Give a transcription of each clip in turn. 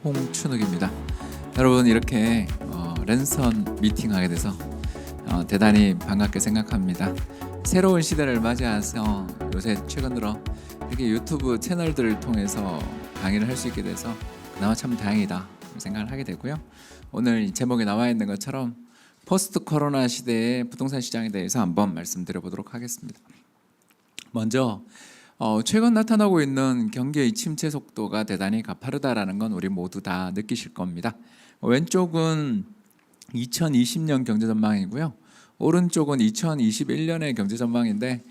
홍춘욱입니다. 여러분 이렇게 랜선 미팅하게 돼서 대단히 반갑게 생각합니다. 새로운 시대를 맞이해서 요새 최근 들어 이렇게 유튜브 채널들을 통해서 강의를 할 수 있게 돼서 그나마 참 다행이다 생각을 하게 되고요. 오늘 이 제목에 나와 있는 것처럼 포스트 코로나 시대의 부동산 시장에 대해서 한번 말씀드려 보도록 하겠습니다. 먼저 최근 나타나고 있는 경기의 침체 속도가 대단히 가파르다라는 건 우리 모두 다 느끼실 겁니다. 왼쪽은 2020년 경제 전망이고요. 오른쪽은 2021년의 경제 전망인데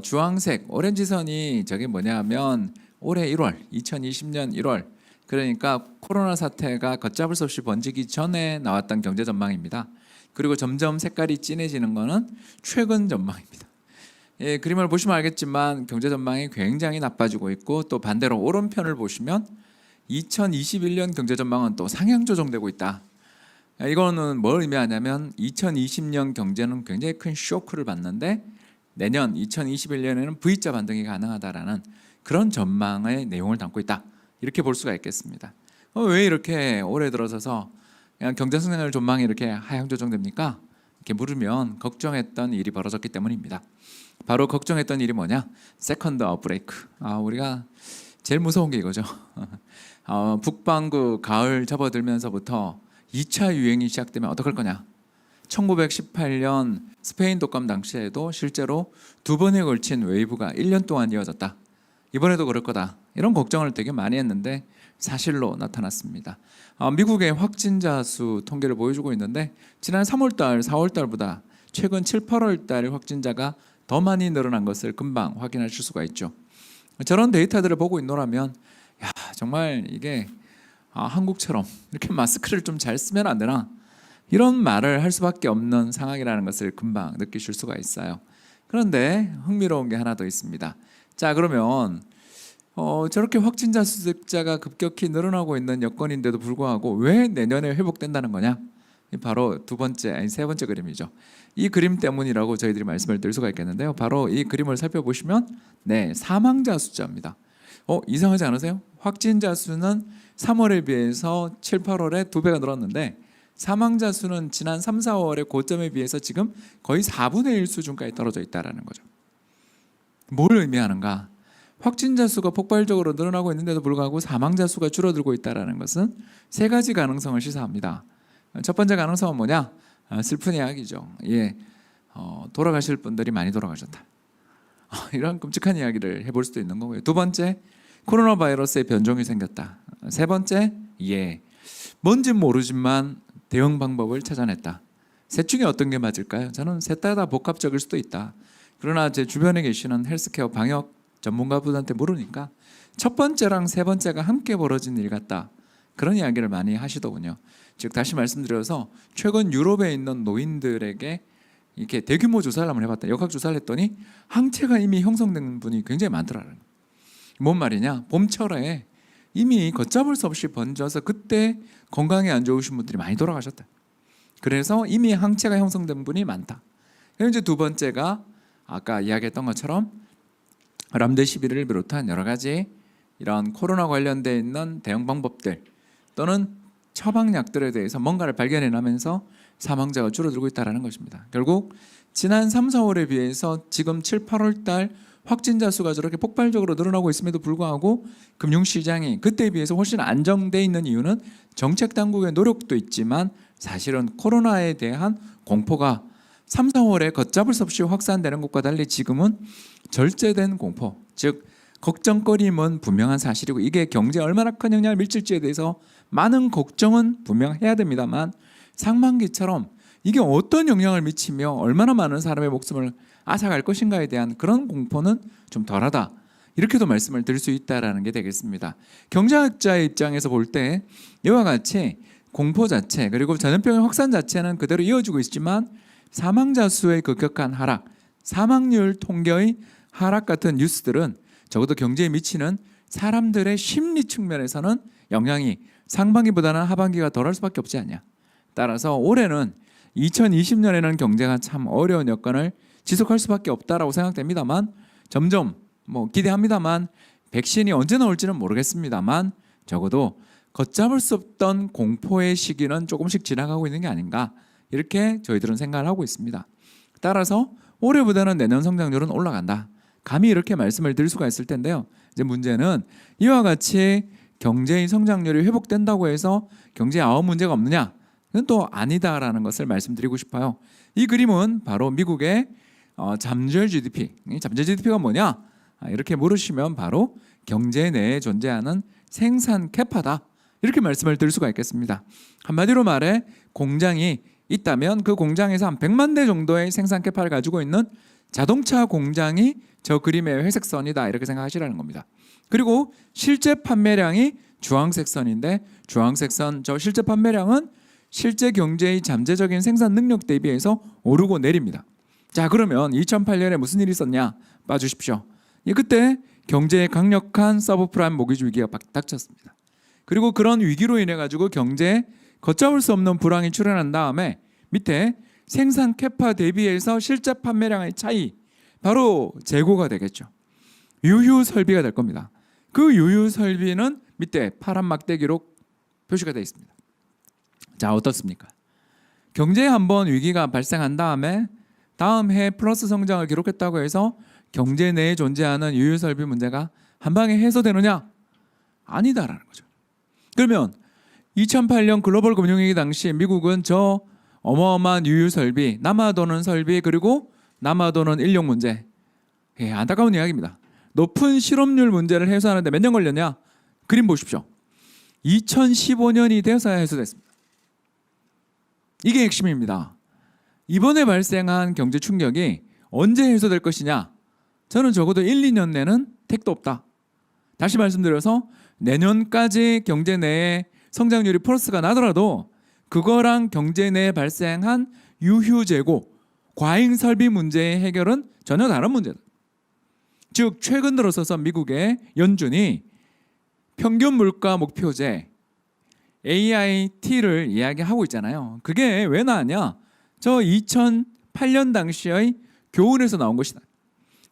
주황색 오렌지 선이 저게 뭐냐면 올해 1월 2020년 1월 그러니까 코로나 사태가 걷잡을 수 없이 번지기 전에 나왔던 경제 전망입니다. 그리고 점점 색깔이 진해지는 거는 최근 전망입니다. 예, 그림을 보시면 알겠지만 경제 전망이 굉장히 나빠지고 있고 또 반대로 오른편을 보시면 2021년 경제 전망은 또 상향 조정되고 있다. 이거는 뭘 의미하냐면 2020년 경제는 굉장히 큰 쇼크를 받는데 내년 2021년에는 V자 반등이 가능하다라는 그런 전망의 내용을 담고 있다. 이렇게 볼 수가 있겠습니다. 왜 이렇게 올해 들어서서 그냥 경제 성장률 전망이 이렇게 하향 조정됩니까? 이렇게 물으면 걱정했던 일이 벌어졌기 때문입니다. 바로 걱정했던 일이 뭐냐? 세컨드 아웃브레이크. 우리가 제일 무서운 게 이거죠. 북반구 가을 접어들면서부터 2차 유행이 시작되면 어떡할 거냐? 1918년 스페인 독감 당시에도 실제로 두 번에 걸친 웨이브가 1년 동안 이어졌다. 이번에도 그럴 거다. 이런 걱정을 되게 많이 했는데 사실로 나타났습니다. 미국의 확진자 수 통계를 보여주고 있는데 지난 3월달, 4월달보다 최근 7, 8월달 확진자가 더 많이 늘어난 것을 금방 확인하실 수가 있죠. 저런 데이터들을 보고 있노라면 야 정말 이게 한국처럼 이렇게 마스크를 좀 잘 쓰면 안 되나 이런 말을 할 수밖에 없는 상황이라는 것을 금방 느끼실 수가 있어요. 그런데 흥미로운 게 하나 더 있습니다. 자 그러면 저렇게 확진자 숫자가 급격히 늘어나고 있는 여건인데도 불구하고 왜 내년에 회복된다는 거냐? 바로 세 번째 그림이죠. 이 그림 때문이라고 저희들이 말씀을 드릴 수가 있겠는데요. 바로 이 그림을 살펴보시면 사망자 숫자입니다. 이상하지 않으세요? 확진자 수는 3월에 비해서 7, 8월에 2배가 늘었는데 사망자 수는 지난 3, 4월의 고점에 비해서 지금 거의 4분의 1 수준까지 떨어져 있다는 거죠. 뭘 의미하는가? 확진자 수가 폭발적으로 늘어나고 있는데도 불구하고 사망자 수가 줄어들고 있다는 것은 세 가지 가능성을 시사합니다. 첫 번째 가능성은 뭐냐? 슬픈 이야기죠. 돌아가실 분들이 많이 돌아가셨다. 이런 끔찍한 이야기를 해볼 수도 있는 거고요. 두 번째, 코로나 바이러스의 변종이 생겼다. 세 번째, 뭔진 모르지만 대응 방법을 찾아냈다. 셋 중에 어떤 게 맞을까요? 저는 셋 다 복합적일 수도 있다. 그러나 제 주변에 계시는 헬스케어 방역 전문가분한테 물으니까 첫 번째랑 세 번째가 함께 벌어진 일 같다. 그런 이야기를 많이 하시더군요. 즉 다시 말씀드려서 최근 유럽에 있는 노인들에게 이렇게 대규모 조사를 한번 해봤다. 역학 조사를 했더니 항체가 이미 형성된 분이 굉장히 많더라고요. 뭔 말이냐? 봄철에 이미 걷잡을 수 없이 번져서 그때 건강에 안 좋으신 분들이 많이 돌아가셨다. 그래서 이미 항체가 형성된 분이 많다. 그리고 이제 두 번째가 아까 이야기했던 것처럼 람데시비르를 비롯한 여러 가지 이런 코로나 관련돼 있는 대응 방법들 또는 처방약들에 대해서 뭔가를 발견해내면서 사망자가 줄어들고 있다는 것입니다. 결국 지난 3, 4월에 비해서 지금 7, 8월 달 확진자 수가 저렇게 폭발적으로 늘어나고 있음에도 불구하고 금융시장이 그때에 비해서 훨씬 안정돼 있는 이유는 정책 당국의 노력도 있지만 사실은 코로나에 대한 공포가 3, 4월에 걷잡을 수 없이 확산되는 것과 달리 지금은 절제된 공포, 즉 걱정거림은 분명한 사실이고 이게 경제에 얼마나 큰 영향을 미칠지에 대해서 많은 걱정은 분명해야 됩니다만 상반기처럼 이게 어떤 영향을 미치며 얼마나 많은 사람의 목숨을 앗아갈 것인가에 대한 그런 공포는 좀 덜하다. 이렇게도 말씀을 드릴 수 있다는 게 되겠습니다. 경제학자의 입장에서 볼 때 이와 같이 공포 자체 그리고 전염병의 확산 자체는 그대로 이어지고 있지만 사망자 수의 급격한 하락, 사망률 통계의 하락 같은 뉴스들은 적어도 경제에 미치는 사람들의 심리 측면에서는 영향이 상반기보다는 하반기가 덜할 수밖에 없지 않냐. 따라서 올해는 2020년에는 경제가 참 어려운 여건을 지속할 수밖에 없다라고 생각됩니다만 점점 기대합니다만 백신이 언제 나올지는 모르겠습니다만 적어도 걷잡을 수 없던 공포의 시기는 조금씩 지나가고 있는 게 아닌가, 이렇게 저희들은 생각을 하고 있습니다. 따라서 올해보다는 내년 성장률은 올라간다, 감히 이렇게 말씀을 드릴 수가 있을 텐데요. 이제 문제는 이와 같이 경제의 성장률이 회복된다고 해서 경제에 아무 문제가 없느냐? 그건 또 아니다라는 것을 말씀드리고 싶어요. 이 그림은 바로 미국의 잠재 GDP. 잠재 GDP가 뭐냐? 이렇게 물으시면 바로 경제 내에 존재하는 생산 캐파다, 이렇게 말씀을 드릴 수가 있겠습니다. 한마디로 말해 공장이 있다면 그 공장에서 한 100만 대 정도의 생산 캐파를 가지고 있는 자동차 공장이 저 그림의 회색 선이다, 이렇게 생각하시라는 겁니다. 그리고 실제 판매량이 주황색 선인데, 주황색 선 저 실제 판매량은 실제 경제의 잠재적인 생산 능력 대비해서 오르고 내립니다. 자, 그러면 2008년에 무슨 일이 있었냐 봐주십시오. 그때 경제에 강력한 서브프라임 모기지 위기가 닥쳤습니다. 그리고 그런 위기로 인해 가지고 경제에 걷잡을 수 없는 불황이 출현한 다음에 밑에 생산 캐파 대비해서 실제 판매량의 차이, 바로 재고가 되겠죠. 유휴 설비가 될 겁니다. 그 유휴 설비는 밑에 파란 막대기로 표시가 되어 있습니다. 자, 어떻습니까? 경제에 한번 위기가 발생한 다음에 다음 해 플러스 성장을 기록했다고 해서 경제 내에 존재하는 유휴 설비 문제가 한 방에 해소되느냐? 아니다라는 거죠. 그러면 2008년 글로벌 금융위기 당시 미국은 저 어마어마한 유휴 설비, 남아도는 설비, 그리고 남아도는 인력 문제, 안타까운 이야기입니다. 높은 실업률 문제를 해소하는데 몇 년 걸렸냐? 그림 보십시오. 2015년이 되어서야 해소됐습니다. 이게 핵심입니다. 이번에 발생한 경제 충격이 언제 해소될 것이냐? 저는 적어도 1, 2년 내는 택도 없다. 다시 말씀드려서 내년까지 경제 내에 성장률이 플러스가 나더라도 그거랑 경제 내에 발생한 유휴 재고, 과잉 설비 문제의 해결은 전혀 다른 문제다. 즉 최근 들어서서 미국의 연준이 평균 물가 목표제 AIT를 이야기하고 있잖아요. 그게 왜 나왔냐? 저 2008년 당시의 교훈에서 나온 것이다.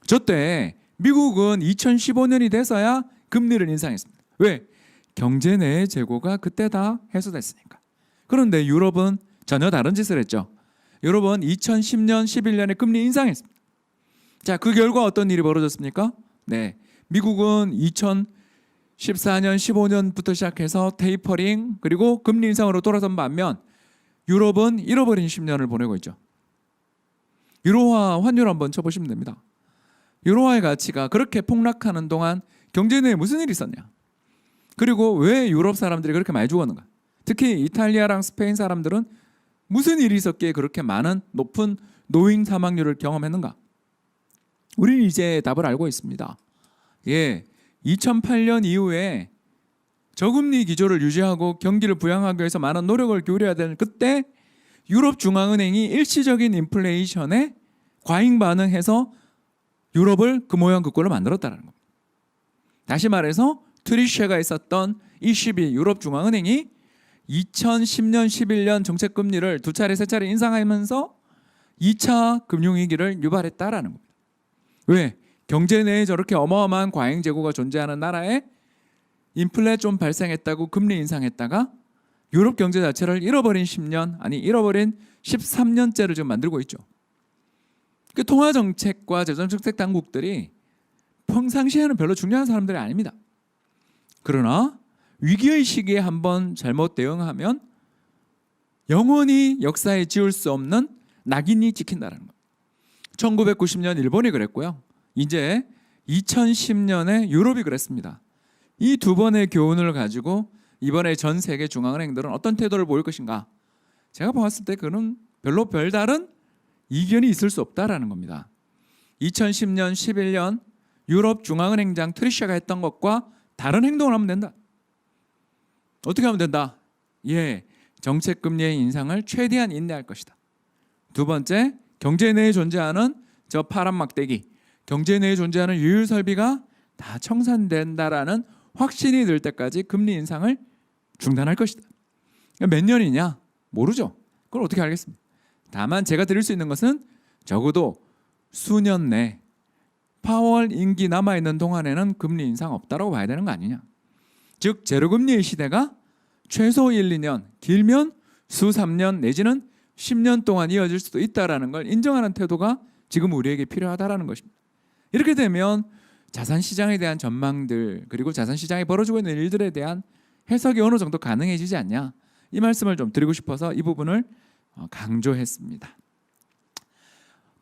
저때 미국은 2015년이 돼서야 금리를 인상했습니다. 왜? 경제 내의 재고가 그때 다 해소됐으니까. 그런데 유럽은 전혀 다른 짓을 했죠. 유럽은 2010년, 11년에 금리 인상했습니다. 자, 그 결과 어떤 일이 벌어졌습니까? 네, 미국은 2014년, 15년부터 시작해서 테이퍼링, 그리고 금리 인상으로 돌아선 반면 유럽은 잃어버린 10년을 보내고 있죠. 유로화 환율 한번 쳐보시면 됩니다. 유로화의 가치가 그렇게 폭락하는 동안 경제 내에 무슨 일이 있었냐? 그리고 왜 유럽 사람들이 그렇게 많이 죽었는가? 특히 이탈리아랑 스페인 사람들은 무슨 일이 있었기에 그렇게 많은 높은 노인 사망률을 경험했는가? 우리는 이제 답을 알고 있습니다. 2008년 이후에 저금리 기조를 유지하고 경기를 부양하기 위해서 많은 노력을 기울여야 되는 그때 유럽 중앙은행이 일시적인 인플레이션에 과잉 반응해서 유럽을 그 모양 그 꼴로 만들었다는 겁니다. 다시 말해서 트리셰가 있었던 ECB 유럽 중앙은행이 2010년, 11년 정책 금리를 두 차례, 세 차례 인상하면서 2차 금융위기를 유발했다라는 겁니다. 왜? 경제 내에 저렇게 어마어마한 과잉 재고가 존재하는 나라에 인플레 좀 발생했다고 금리 인상했다가 유럽 경제 자체를 잃어버린 10년, 아니 잃어버린 13년째를 지금 만들고 있죠. 그 통화 정책과 재정 정책 당국들이 평상시에는 별로 중요한 사람들이 아닙니다. 그러나 위기의 시기에 한번 잘못 대응하면 영원히 역사에 지울 수 없는 낙인이 찍힌다는 것. 1990년 일본이 그랬고요. 이제 2010년에 유럽이 그랬습니다. 이 두 번의 교훈을 가지고 이번에 전 세계 중앙은행들은 어떤 태도를 보일 것인가? 제가 봤을 때 그는 별로 별다른 이견이 있을 수 없다라는 겁니다. 2010년, 11년 유럽 중앙은행장 트리샤가 했던 것과 다른 행동을 하면 된다. 어떻게 하면 된다? 정책 금리의 인상을 최대한 인내할 것이다. 두 번째, 경제 내에 존재하는 저 파란 막대기, 경제 내에 존재하는 유휴 설비가 다 청산된다라는 확신이 들 때까지 금리 인상을 중단할 것이다. 몇 년이냐? 모르죠. 그걸 어떻게 알겠습니까? 다만 제가 드릴 수 있는 것은 적어도 수년 내 파월 임기 남아있는 동안에는 금리 인상 없다라고 봐야 되는 거 아니냐. 즉 제로금리의 시대가 최소 1, 2년, 길면 수삼 년 내지는 10년 동안 이어질 수도 있다라는 걸 인정하는 태도가 지금 우리에게 필요하다라는 것입니다. 이렇게 되면 자산 시장에 대한 전망들 그리고 자산 시장에 벌어지고 있는 일들에 대한 해석이 어느 정도 가능해지지 않냐, 이 말씀을 좀 드리고 싶어서 이 부분을 강조했습니다.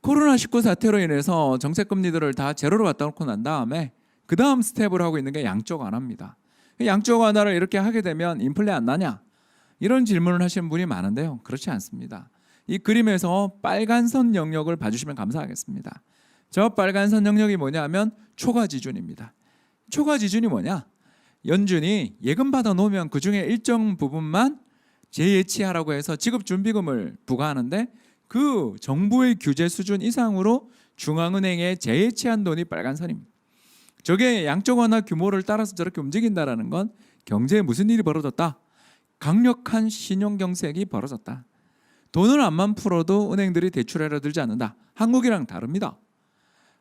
코로나19 사태로 인해서 정책 금리들을 다 제로로 갖다 놓고 난 다음에 그 다음 스텝을 하고 있는 게 양적 완화입니다. 양적 완화를 이렇게 하게 되면 인플레 안 나냐, 이런 질문을 하시는 분이 많은데요, 그렇지 않습니다. 이 그림에서 빨간 선 영역을 봐주시면 감사하겠습니다. 저 빨간 선 영역이 뭐냐면 초과지준입니다. 초과지준이 뭐냐, 연준이 예금 받아 놓으면 그 중에 일정 부분만 재예치하라고 해서 지급준비금을 부과하는데 그 정부의 규제 수준 이상으로 중앙은행에 재예치한 돈이 빨간 선입니다. 저게 양적 완화 규모를 따라서 저렇게 움직인다라는 건 경제에 무슨 일이 벌어졌다, 강력한 신용경색이 벌어졌다. 돈을 안만 풀어도 은행들이 대출하려 들지 않는다. 한국이랑 다릅니다.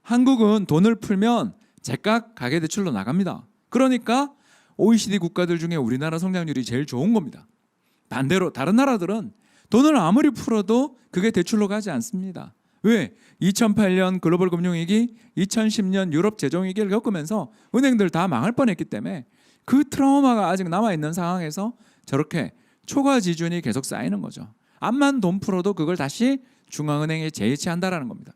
한국은 돈을 풀면 제각 가계대출로 나갑니다. 그러니까 OECD 국가들 중에 우리나라 성장률이 제일 좋은 겁니다. 반대로 다른 나라들은 돈을 아무리 풀어도 그게 대출로 가지 않습니다. 왜? 2008년 글로벌 금융위기, 2010년 유럽 재정위기를 겪으면서 은행들 다 망할 뻔했기 때문에 그 트라우마가 아직 남아있는 상황에서 저렇게 초과 지준이 계속 쌓이는 거죠. 암만 돈 풀어도 그걸 다시 중앙은행에 재예치한다라는 겁니다.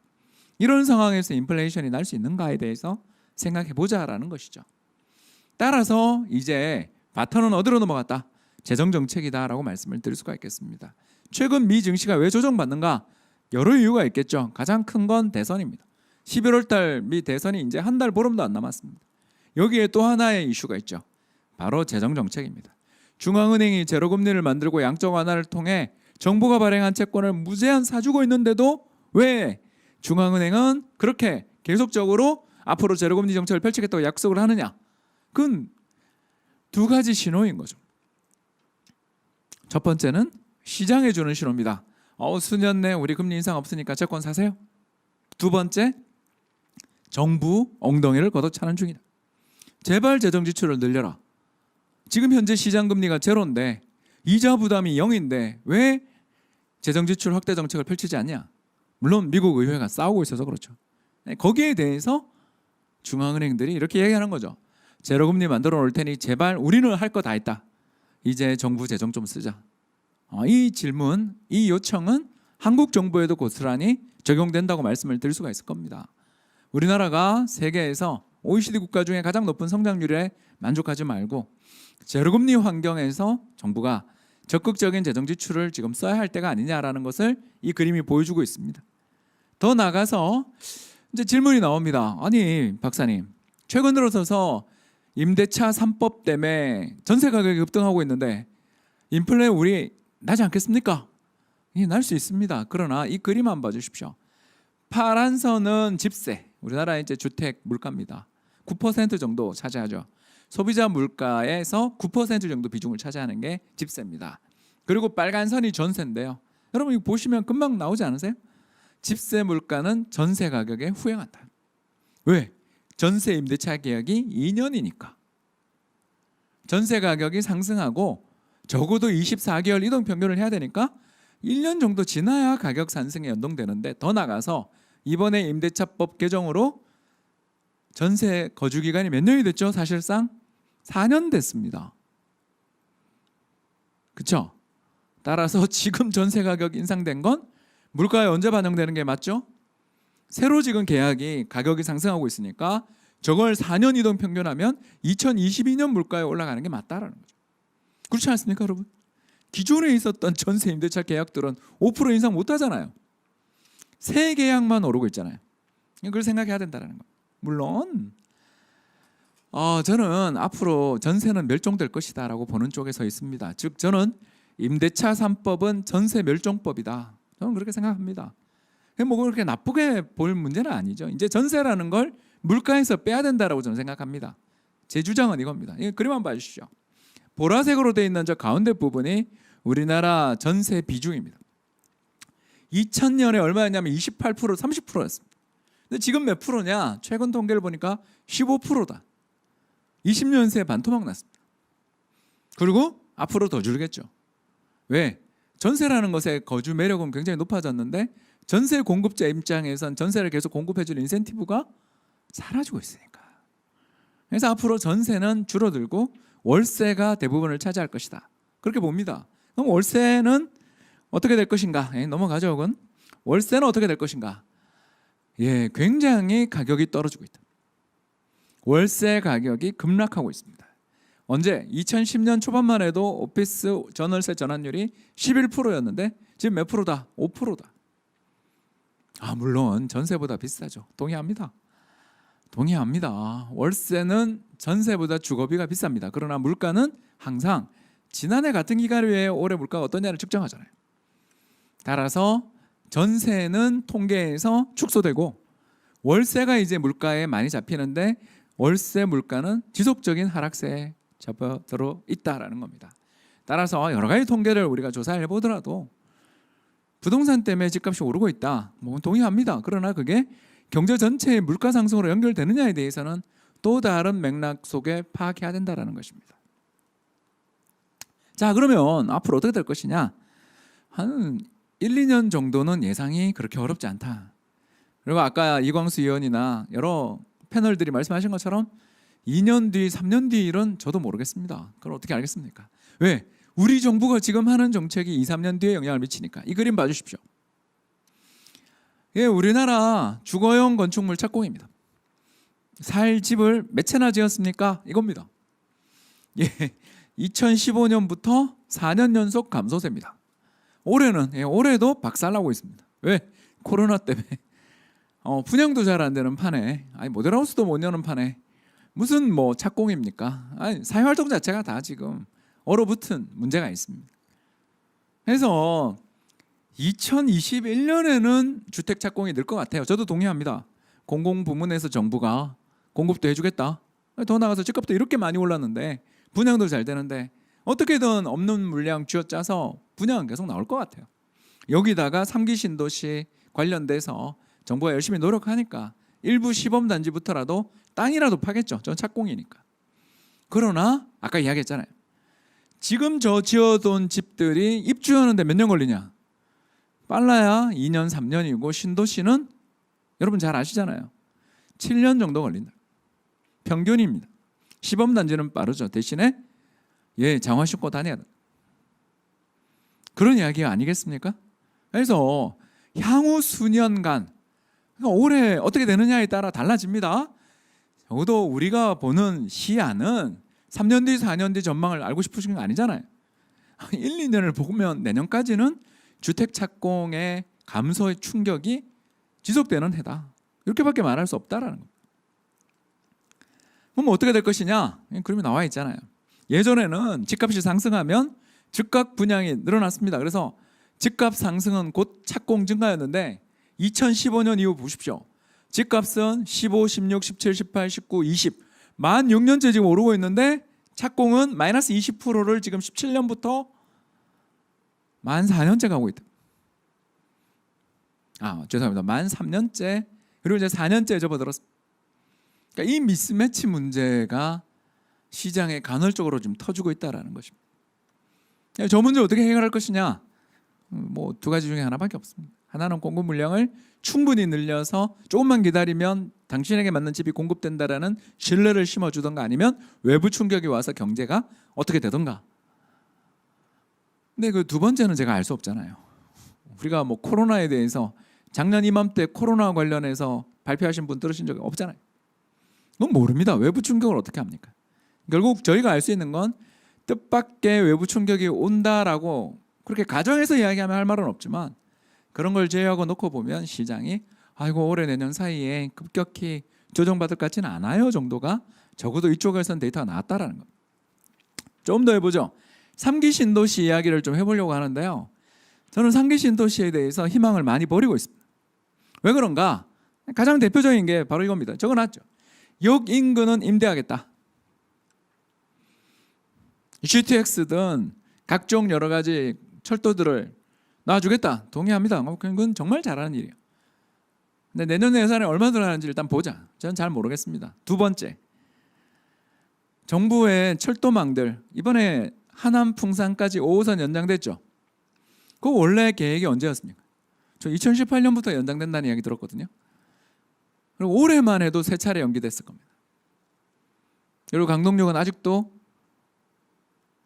이런 상황에서 인플레이션이 날 수 있는가에 대해서 생각해 보자라는 것이죠. 따라서 이제 바턴은 어디로 넘어갔다? 재정정책이다라고 말씀을 드릴 수가 있겠습니다. 최근 미 증시가 왜 조정받는가? 여러 이유가 있겠죠. 가장 큰 건 대선입니다. 11월 달 미 대선이 이제 한 달 보름도 안 남았습니다. 여기에 또 하나의 이슈가 있죠. 바로 재정정책입니다. 중앙은행이 제로금리를 만들고 양적 완화를 통해 정부가 발행한 채권을 무제한 사주고 있는데도 왜 중앙은행은 그렇게 계속적으로 앞으로 제로금리 정책을 펼치겠다고 약속을 하느냐? 그건 두 가지 신호인 거죠. 첫 번째는 시장에 주는 신호입니다. 수년 내 우리 금리 인상 없으니까 채권 사세요. 두 번째, 정부 엉덩이를 걷어차는 중이다. 제발 재정 지출을 늘려라. 지금 현재 시장 금리가 제로인데 이자 부담이 0인데 왜 재정 지출 확대 정책을 펼치지 않냐? 물론 미국 의회가 싸우고 있어서 그렇죠. 거기에 대해서 중앙은행들이 이렇게 얘기하는 거죠. 제로금리 만들어 놓을 테니 제발, 우리는 할 거 다 했다. 이제 정부 재정 좀 쓰자. 이 질문, 이 요청은 한국 정부에도 고스란히 적용된다고 말씀을 드릴 수가 있을 겁니다. 우리나라가 세계에서 OECD 국가 중에 가장 높은 성장률에 만족하지 말고 제로금리 환경에서 정부가 적극적인 재정 지출을 지금 써야 할 때가 아니냐라는 것을 이 그림이 보여주고 있습니다. 더 나가서 이제 질문이 나옵니다. 아니 박사님, 최근 들어서서 임대차 3법 때문에 전세 가격이 급등하고 있는데 인플레 우리 나지 않겠습니까? 날 수 있습니다. 그러나 이 그림 한번 봐주십시오. 파란 선은 집세, 우리나라의 이제 주택 물가입니다. 9% 정도 차지하죠. 소비자 물가에서 9% 정도 비중을 차지하는 게 집세입니다. 그리고 빨간 선이 전세인데요. 여러분 이거 보시면 금방 나오지 않으세요? 집세 물가는 전세 가격에 후행한다. 왜? 전세 임대차 계약이 2년이니까. 전세 가격이 상승하고 적어도 24개월 이동 평균을 해야 되니까 1년 정도 지나야 가격 상승에 연동되는데, 더 나가서 이번에 임대차법 개정으로 전세 거주 기간이 몇 년이 됐죠? 사실상 4년 됐습니다. 그렇죠? 따라서 지금 전세 가격 인상된 건 물가에 언제 반영되는 게 맞죠? 새로 지금 계약이 가격이 상승하고 있으니까 저걸 4년 이동 평균하면 2022년 물가에 올라가는 게 맞다라는 거죠. 그렇지 않습니까, 여러분? 기존에 있었던 전세 임대차 계약들은 5% 인상 못 하잖아요. 새 계약만 오르고 있잖아요. 이걸 생각해야 된다는 거. 물론 저는 앞으로 전세는 멸종될 것이다라고 보는 쪽에 서 있습니다. 즉 저는 임대차 3법은 전세 멸종법이다. 저는 그렇게 생각합니다. 뭐 그렇게 나쁘게 볼 문제는 아니죠. 이제 전세라는 걸 물가에서 빼야 된다라고 저는 생각합니다. 제 주장은 이겁니다. 이 그림 한번 봐주시죠. 보라색으로 되어 있는 저 가운데 부분이 우리나라 전세 비중입니다. 2000년에 얼마였냐면 28%, 30%였습니다. 근데 지금 몇 프로냐? 최근 통계를 보니까 15%다. 20년 새에 반토막 났습니다. 그리고 앞으로 더 줄겠죠. 왜? 전세라는 것의 거주 매력은 굉장히 높아졌는데 전세 공급자 입장에선 전세를 계속 공급해줄 인센티브가 사라지고 있으니까. 그래서 앞으로 전세는 줄어들고 월세가 대부분을 차지할 것이다. 그렇게 봅니다. 그럼 월세는 어떻게 될 것인가? 넘어가죠. 그건. 월세는 어떻게 될 것인가? 굉장히 가격이 떨어지고 있다. 월세 가격이 급락하고 있습니다. 언제? 2010년 초반만 해도 오피스 전월세 전환율이 11%였는데 지금 몇 프로다? 5%다. 물론 전세보다 비싸죠. 동의합니다. 월세는 전세보다 주거비가 비쌉니다. 그러나 물가는 항상 지난해 같은 기간 외에 올해 물가가 어떠냐를 측정하잖아요. 따라서 전세는 통계에서 축소되고 월세가 이제 물가에 많이 잡히는데 월세 물가는 지속적인 하락세에 접어들어 있다라는 겁니다. 따라서 여러 가지 통계를 우리가 조사해 보더라도 부동산 때문에 집값이 오르고 있다. 동의합니다. 그러나 그게 경제 전체의 물가 상승으로 연결되느냐에 대해서는 또 다른 맥락 속에 파악해야 된다는 것입니다. 자, 그러면 앞으로 어떻게 될 것이냐? 한 1, 2년 정도는 예상이 그렇게 어렵지 않다. 그리고 아까 이광수 의원이나 여러 패널들이 말씀하신 것처럼 2년 뒤, 3년 뒤 일은 저도 모르겠습니다. 그걸 어떻게 알겠습니까? 왜? 우리 정부가 지금 하는 정책이 2, 3년 뒤에 영향을 미치니까. 이 그림 봐주십시오. 우리나라 주거용 건축물 착공입니다. 살 집을 몇 채나 지었습니까? 이겁니다. 2015년부터 4년 연속 감소세입니다. 올해도 박살나고 있습니다. 왜? 코로나 때문에. 분양도 잘 안 되는 판에, 모델하우스도 못 여는 판에 무슨 착공입니까? 사회활동 자체가 다 지금 얼어붙은 문제가 있습니다. 그래서 2021년에는 주택 착공이 늘 것 같아요. 저도 동의합니다. 공공부문에서 정부가 공급도 해주겠다. 더 나가서 집값도 이렇게 많이 올랐는데 분양도 잘 되는데 어떻게든 없는 물량 쥐어짜서 분양은 계속 나올 것 같아요. 여기다가 3기 신도시 관련돼서 정부가 열심히 노력하니까 일부 시범단지부터라도 땅이라도 파겠죠. 전 착공이니까. 그러나 아까 이야기했잖아요. 지금 저 지어둔 집들이 입주하는데 몇 년 걸리냐? 빨라야 2년, 3년이고 신도시는 여러분 잘 아시잖아요. 7년 정도 걸린다. 평균입니다. 시범단지는 빠르죠. 대신에 장화 신고 다녀야 돼. 그런 이야기 아니겠습니까? 그래서 향후 수년간 올해 어떻게 되느냐에 따라 달라집니다. 적어도 우리가 보는 시야는 3년 뒤, 4년 뒤 전망을 알고 싶으신 거 아니잖아요. 1, 2년을 보면 내년까지는 주택 착공의 감소의 충격이 지속되는 해다. 이렇게밖에 말할 수 없다라는 겁니다. 그럼 어떻게 될 것이냐? 그림이 나와 있잖아요. 예전에는 집값이 상승하면 즉각 분양이 늘어났습니다. 그래서 집값 상승은 곧 착공 증가였는데 2015년 이후 보십시오. 집값은 15, 16, 17, 18, 19, 20 만 6년째 지금 오르고 있는데 착공은 마이너스 20%를 지금 17년부터 만 4년째 가고 있다. 죄송합니다. 만 3년째 그리고 이제 4년째 접어들었습니다. 그러니까 이 미스매치 문제가 시장에 간헐적으로 좀 터지고 있다라는 것입니다. 저 문제 어떻게 해결할 것이냐? 두 가지 중에 하나밖에 없습니다. 하나는 공급 물량을 충분히 늘려서 조금만 기다리면 당신에게 맞는 집이 공급된다라는 신뢰를 심어주던가 아니면 외부 충격이 와서 경제가 어떻게 되던가. 근데 그 두 번째는 제가 알 수 없잖아요. 우리가 코로나에 대해서 작년 이맘때 코로나 관련해서 발표하신 분 들으신 적이 없잖아요. 그건 모릅니다. 외부 충격을 어떻게 합니까? 결국 저희가 알 수 있는 건 뜻밖의 외부 충격이 온다라고 그렇게 가정해서 이야기하면 할 말은 없지만 그런 걸 제외하고 놓고 보면 시장이 올해 내년 사이에 급격히 조정받을 것 같지는 않아요 정도가 적어도 이쪽에서는 데이터가 나왔다라는 겁니다. 좀 더 해보죠. 3기 신도시 이야기를 좀 해보려고 하는데요. 저는 3기 신도시에 대해서 희망을 많이 버리고 있습니다. 왜 그런가? 가장 대표적인 게 바로 이겁니다. 적어놨죠. 역 인근은 임대하겠다. GTX든 각종 여러 가지 철도들을 놔주겠다. 동의합니다. 그건 정말 잘하는 일이에요. 근데 내년 예산에 얼마 들어가는지 일단 보자. 저는 잘 모르겠습니다. 두 번째, 정부의 철도망들 이번에 하남 풍산까지 5호선 연장됐죠. 그 원래 계획이 언제였습니까? 저 2018년부터 연장된다는 이야기 들었거든요. 그리고 올해만 해도 3차례 연기됐을 겁니다. 그리고 강동역은 아직도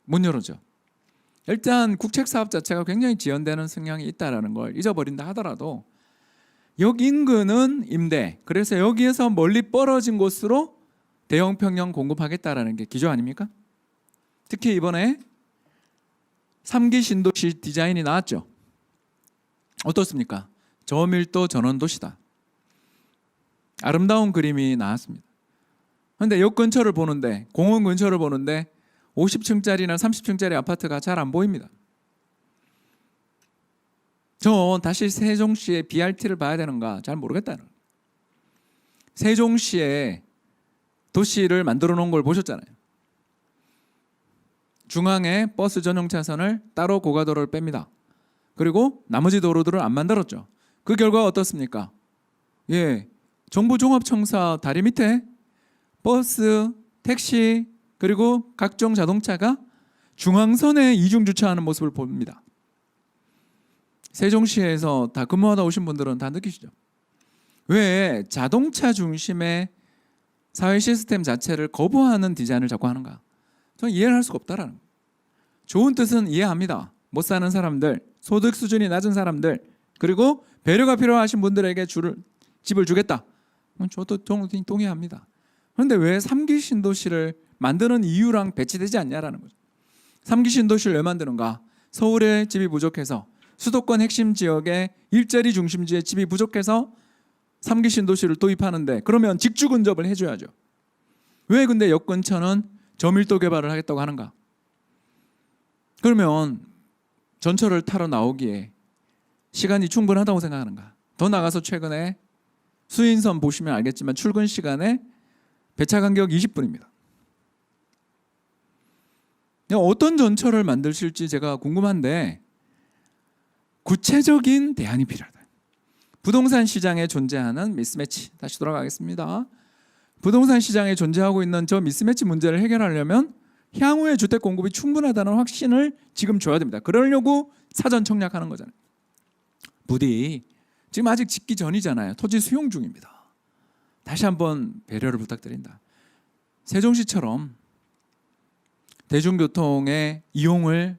못 열어줘. 일단 국책 사업 자체가 굉장히 지연되는 성향이 있다는 걸 잊어버린다 하더라도 역 인근은 임대, 그래서 여기에서 멀리 떨어진 곳으로 대형 평형 공급하겠다라는 게 기조 아닙니까? 특히 이번에 3기 신도시 디자인이 나왔죠. 어떻습니까? 저밀도 전원도시다. 아름다운 그림이 나왔습니다. 그런데 역 근처를 보는데, 공원 근처를 보는데 50층짜리나 30층짜리 아파트가 잘 안 보입니다. 저 다시 세종시의 BRT를 봐야 되는가 잘 모르겠다는. 세종시에 도시를 만들어 놓은 걸 보셨잖아요. 중앙에 버스 전용 차선을 따로 고가도로를 뺍니다. 그리고 나머지 도로들을 안 만들었죠. 그 결과가 어떻습니까? 정부종합청사 다리 밑에 버스, 택시 그리고 각종 자동차가 중앙선에 이중 주차하는 모습을 봅니다. 세종시에서 다 근무하다 오신 분들은 다 느끼시죠? 왜 자동차 중심의 사회 시스템 자체를 거부하는 디자인을 자꾸 하는가? 저는 이해를 할 수가 없다라는 거예요. 좋은 뜻은 이해합니다. 못 사는 사람들, 소득 수준이 낮은 사람들, 그리고 배려가 필요하신 분들에게 집을 주겠다. 저도 동의합니다. 그런데 왜 3기 신도시를 만드는 이유랑 배치되지 않냐라는 거죠. 3기 신도시를 왜 만드는가? 서울에 집이 부족해서, 수도권 핵심 지역에 일자리 중심지에 집이 부족해서 3기 신도시를 도입하는데, 그러면 직주 근접을 해줘야죠. 왜 근데 역 근처는 저밀도 개발을 하겠다고 하는가? 그러면 전철을 타러 나오기에 시간이 충분하다고 생각하는가? 더 나가서 최근에 수인선 보시면 알겠지만 출근 시간에 배차 간격 20분입니다. 어떤 전철을 만드실지 제가 궁금한데 구체적인 대안이 필요하다. 부동산 시장에 존재하는 미스매치, 다시 돌아가겠습니다. 부동산 시장에 존재하고 있는 저 미스매치 문제를 해결하려면 향후에 주택 공급이 충분하다는 확신을 지금 줘야 됩니다. 그러려고 사전 청약하는 거잖아요. 부디 지금 아직 짓기 전이잖아요. 토지 수용 중입니다. 다시 한번 배려를 부탁드린다. 세종시처럼 대중교통의 이용을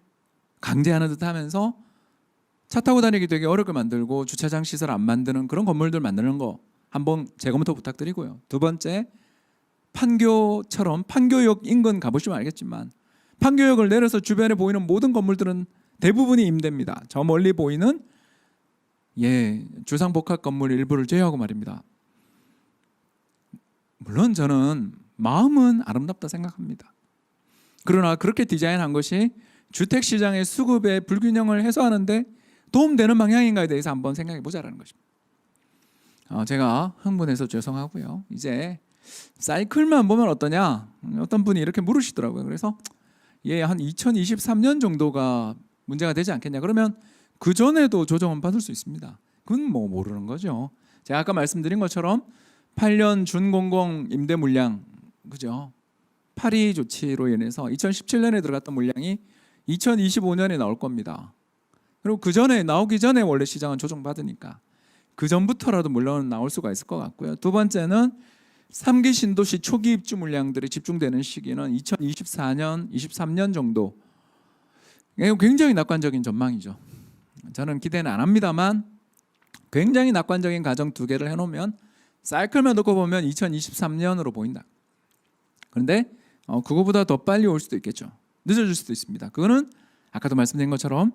강제하는 듯 하면서 차 타고 다니기 되게 어렵게 만들고 주차장 시설 안 만드는 그런 건물들 만드는 거 한번 재검토 부탁드리고요. 두 번째, 판교처럼 판교역 인근 가보시면 알겠지만 판교역을 내려서 주변에 보이는 모든 건물들은 대부분이 임대입니다. 저 멀리 보이는 주상복합 건물 일부를 제외하고 말입니다. 물론 저는 마음은 아름답다 생각합니다. 그러나 그렇게 디자인한 것이 주택시장의 수급의 불균형을 해소하는데 도움되는 방향인가에 대해서 한번 생각해 보자라는 것입니다. 제가 흥분해서 죄송하고요. 이제 사이클만 보면 어떠냐? 어떤 분이 이렇게 물으시더라고요. 그래서 한 2023년 정도가 문제가 되지 않겠냐? 그러면 그 전에도 조정은 받을 수 있습니다. 그건 뭐 모르는 거죠. 제가 아까 말씀드린 것처럼 8년 준공공 임대 물량, 그죠? 8.2 조치로 인해서 2017년에 들어갔던 물량이 2025년에 나올 겁니다. 그리고 그 전에 나오기 전에 원래 시장은 조정받으니까 그 전부터라도 물론 나올 수가 있을 것 같고요. 두 번째는 3기 신도시 초기 입주 물량들이 집중되는 시기는 2024년, 23년 정도. 굉장히 낙관적인 전망이죠. 저는 기대는 안 합니다만 굉장히 낙관적인 가정 두 개를 해놓으면 사이클만 놓고 보면 2023년으로 보인다. 그런데 그거보다 더 빨리 올 수도 있겠죠. 늦어질 수도 있습니다. 그거는 아까도 말씀드린 것처럼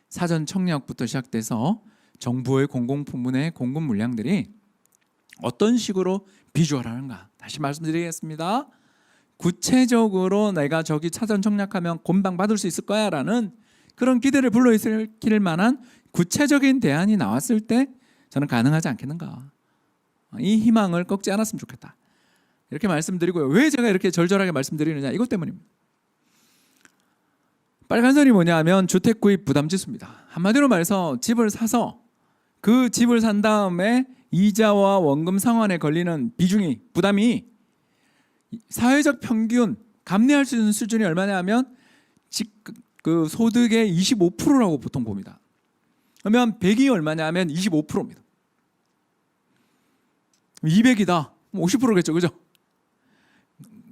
사전 청약부터 시작돼서 정부의 공공부문의 공급 물량들이 어떤 식으로 비주얼하는가 다시 말씀드리겠습니다. 구체적으로 내가 저기 사전 청약하면 곤방 받을 수 있을 거야 라는 그런 기대를 불러일으킬 만한 구체적인 대안이 나왔을 때 저는 가능하지 않겠는가. 이 희망을 꺾지 않았으면 좋겠다. 이렇게 말씀드리고요. 왜 제가 이렇게 절절하게 말씀드리느냐, 이것 때문입니다. 빨간 선이 뭐냐면 주택 구입 부담 지수입니다. 한마디로 말해서 집을 사서 그 집을 산 다음에 이자와 원금 상환에 걸리는 부담이 사회적 평균 감내할 수 있는 수준이 얼마냐 하면 그 소득의 25%라고 보통 봅니다. 그러면 100이 얼마냐 하면 25%입니다. 200이다. 50%겠죠. 그죠?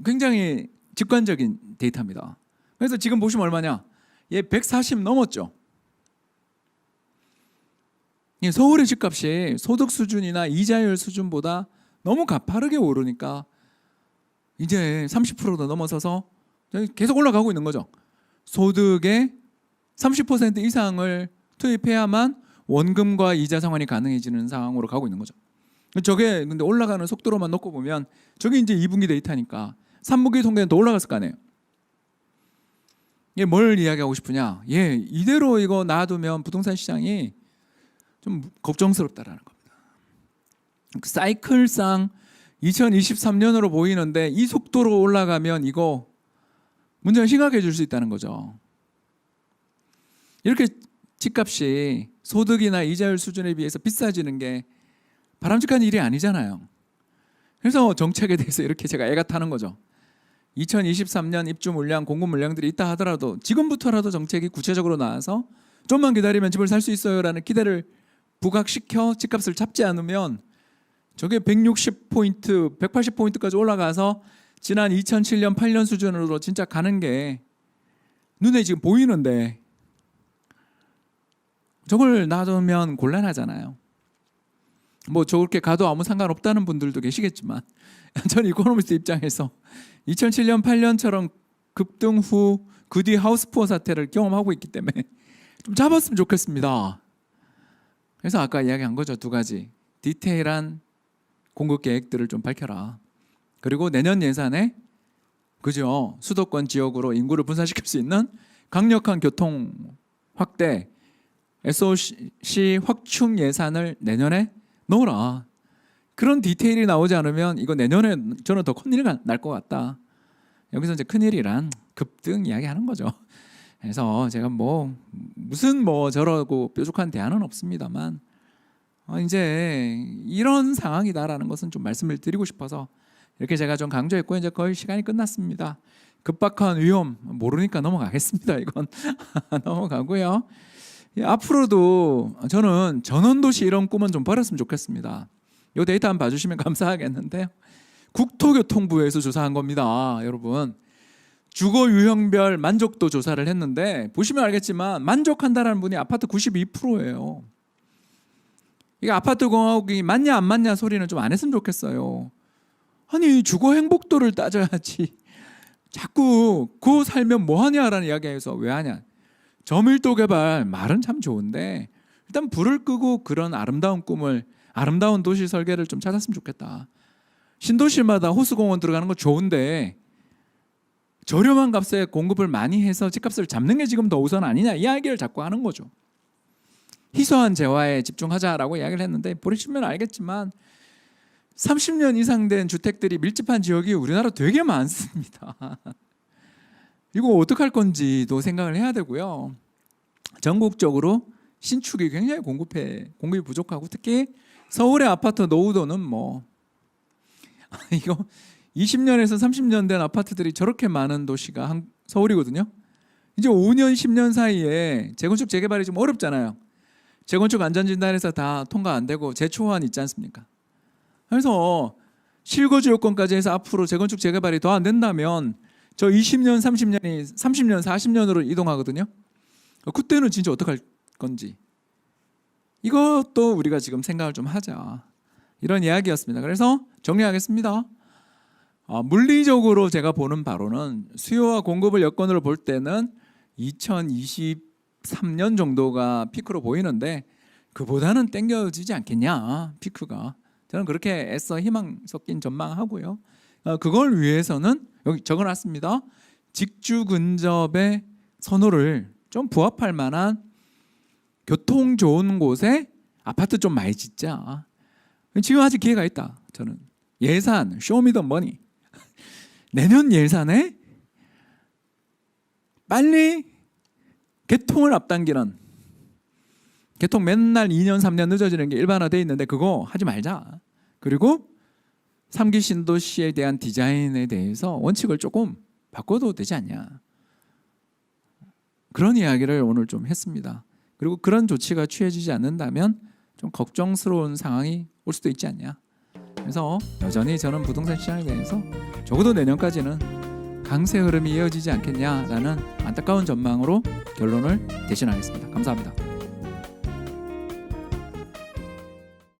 굉장히 직관적인 데이터입니다. 그래서 지금 보시면 얼마냐? 얘 140 넘었죠. 서울의 집값이 소득 수준이나 이자율 수준보다 너무 가파르게 오르니까 이제 30%도 넘어서서 계속 올라가고 있는 거죠. 소득의 30% 이상을 투입해야만 원금과 이자 상환이 가능해지는 상황으로 가고 있는 거죠. 저게 근데 올라가는 속도로만 놓고 보면 저게 이제 2분기 데이터니까 3분기 통계는 더 올라갔을 거 아니에요. 이게 뭘 이야기하고 싶으냐? 이대로 이거 놔두면 부동산 시장이 좀 걱정스럽다라는 겁니다. 사이클상 2023년으로 보이는데 이 속도로 올라가면 이거 문제가 심각해질 수 있다는 거죠. 이렇게 집값이 소득이나 이자율 수준에 비해서 비싸지는 게 바람직한 일이 아니잖아요. 그래서 정책에 대해서 이렇게 제가 애가 타는 거죠. 2023년 입주 물량, 공급 물량들이 있다 하더라도 지금부터라도 정책이 구체적으로 나와서 좀만 기다리면 집을 살 수 있어요라는 기대를 부각시켜 집값을 잡지 않으면 저게 160포인트, 180포인트까지 올라가서 지난 2007년, 8년 수준으로 진짜 가는 게 눈에 지금 보이는데 저걸 놔두면 곤란하잖아요. 뭐 저렇게 가도 아무 상관없다는 분들도 계시겠지만 전 이코노미스트 입장에서 2007년, 8년처럼 급등 후 그 뒤 하우스푸어 사태를 경험하고 있기 때문에 좀 잡았으면 좋겠습니다. 그래서 아까 이야기한 거죠. 두 가지. 디테일한 공급 계획들을 좀 밝혀라. 그리고 내년 예산에 그죠? 수도권 지역으로 인구를 분산시킬 수 있는 강력한 교통 확대, SOC 확충 예산을 내년에 넣어라. 그런 디테일이 나오지 않으면 이거 내년에 저는 더 큰일이 날 것 같다. 여기서 이제 큰일이란 급등 이야기하는 거죠. 그래서 제가 무슨 저러고 뾰족한 대안은 없습니다만 이제 이런 상황이다라는 것은 좀 말씀을 드리고 싶어서 이렇게 제가 좀 강조했고 이제 거의 시간이 끝났습니다. 급박한 위험 모르니까 넘어가겠습니다. 이건 넘어가고요. 앞으로도 저는 전원도시 이런 꿈은 좀 버렸으면 좋겠습니다. 이 데이터 한번 봐주시면 감사하겠는데요. 국토교통부에서 조사한 겁니다. 여러분 주거 유형별 만족도 조사를 했는데 보시면 알겠지만 만족한다라는 분이 아파트 92%예요. 이게 아파트 공학이 맞냐 안 맞냐 소리는 좀 안 했으면 좋겠어요. 아니 주거 행복도를 따져야지 자꾸 그거 살면 뭐 하냐라는 이야기에서 왜 하냐. 저밀도 개발 말은 참 좋은데 일단 불을 끄고 그런 아름다운 꿈을 아름다운 도시 설계를 좀 찾았으면 좋겠다. 신도시마다 호수공원 들어가는 거 좋은데 저렴한 값에 공급을 많이 해서 집값을 잡는 게 지금 더 우선 아니냐 이 이야기를 자꾸 하는 거죠. 희소한 재화에 집중하자라고 이야기를 했는데 보시면 알겠지만 30년 이상 된 주택들이 밀집한 지역이 우리나라 되게 많습니다. 이거 어떡할 건지도 생각을 해야 되고요. 전국적으로 신축이 굉장히 공급이 부족하고 특히 서울의 아파트 노후도는 이거 20년에서 30년 된 아파트들이 저렇게 많은 도시가 서울이거든요. 이제 5년 10년 사이에 재건축 재개발이 좀 어렵잖아요. 재건축 안전진단에서 다 통과 안 되고 재초안 있지 않습니까? 그래서 실거주 요건까지 해서 앞으로 재건축 재개발이 더 안 된다면 저 20년 30년이 30년 40년으로 이동하거든요. 그때는 진짜 어떡할 건지 이것도 우리가 지금 생각을 좀 하자 이런 이야기였습니다. 그래서 정리하겠습니다. 물리적으로 제가 보는 바로는 수요와 공급을 여건으로 볼 때는 2023년 정도가 피크로 보이는데 그보다는 땡겨지지 않겠냐 피크가. 저는 그렇게 애써 희망 섞인 전망하고요. 그걸 위해서는 여기 적어놨습니다. 직주 근접의 선호를 좀 부합할 만한 교통 좋은 곳에 아파트 좀 많이 짓자. 지금 아직 기회가 있다. 저는 예산 쇼미더머니 내년 예산에 빨리 개통을 앞당기는 개통 맨날 2년 3년 늦어지는 게 일반화되어 있는데 그거 하지 말자. 그리고 3기 신도시에 대한 디자인에 대해서 원칙을 조금 바꿔도 되지 않냐. 그런 이야기를 오늘 좀 했습니다. 그리고 그런 조치가 취해지지 않는다면 좀 걱정스러운 상황이 올 수도 있지 않냐. 그래서 여전히 저는 부동산 시장에 대해서 적어도 내년까지는 강세 흐름이 이어지지 않겠냐라는 안타까운 전망으로 결론을 대신하겠습니다. 감사합니다.